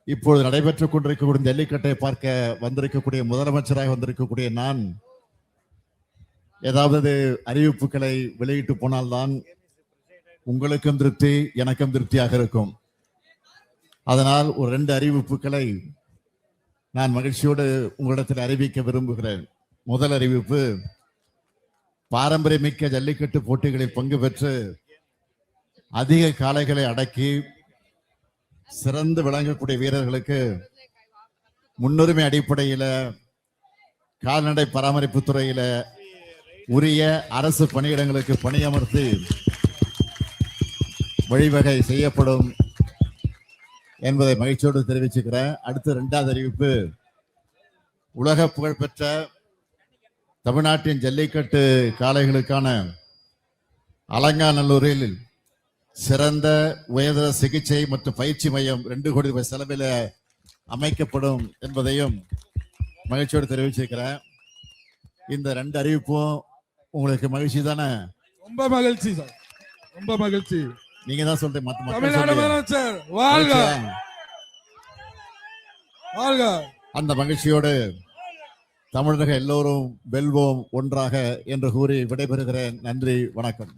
இப்பொழுது நடைபெற்றுக் கொண்டிருக்கக்கூடிய ஜல்லிக்கட்டை பார்க்க வந்திருக்கக்கூடிய முதலமைச்சராக வந்திருக்கக்கூடிய நான் ஏதாவது அறிவிப்புகளை வெளியிட்டு போனால்தான் உங்களுக்கும் திருப்தி, எனக்கும் திருப்தியாக இருக்கும். அதனால் ஒரு 2 அறிவிப்புகளை நான் மகிழ்ச்சியோடு உங்களிடத்தில் அறிவிக்க விரும்புகிறேன். முதல் அறிவிப்பு, பாரம்பரியமிக்க ஜல்லிக்கட்டு போட்டிகளில் பங்கு பெற்று அதிக காளைகளை அடக்கி சிறந்து விளங்கக்கூடிய வீரர்களுக்கு முன்னுரிமை அடிப்படையில கால்நடை பராமரிப்பு துறையில உரிய அரசு பணியிடங்களுக்கு பணியமர்த்தி வழிவகை செய்யப்படும் என்பதை மகிழ்ச்சியோடு தெரிவிச்சுக்கிறேன். அடுத்து 2வது அறிவிப்பு, உலக புகழ்பெற்ற தமிழ்நாட்டின் ஜல்லிக்கட்டு காளைகளுக்கான அலங்காநல்லூரில் சிறந்த உயர்தர சிகிச்சை மற்றும் பயிற்சி மையம் 2 கோடி ரூபாய் செலவில் அமைக்கப்படும் என்பதையும் மகிழ்ச்சியோடு தெரிவிச்சிருக்கிறேன். இந்த 2 அறிவிப்பும் உங்களுக்கு மகிழ்ச்சி தானே? ரொம்ப மகிழ்ச்சி சார், ரொம்ப மகிழ்ச்சி. நீங்க தான் சொல்றீங்க. தமிழ்நாடு முதலமைச்சர் வாழ்க வாழ்க. அந்த மகிழ்ச்சியோடு தமிழக எல்லோரும் வெல்வோம் ஒன்றாக என்று கூறி விடைபெறுகிறேன். நன்றி, வணக்கம்.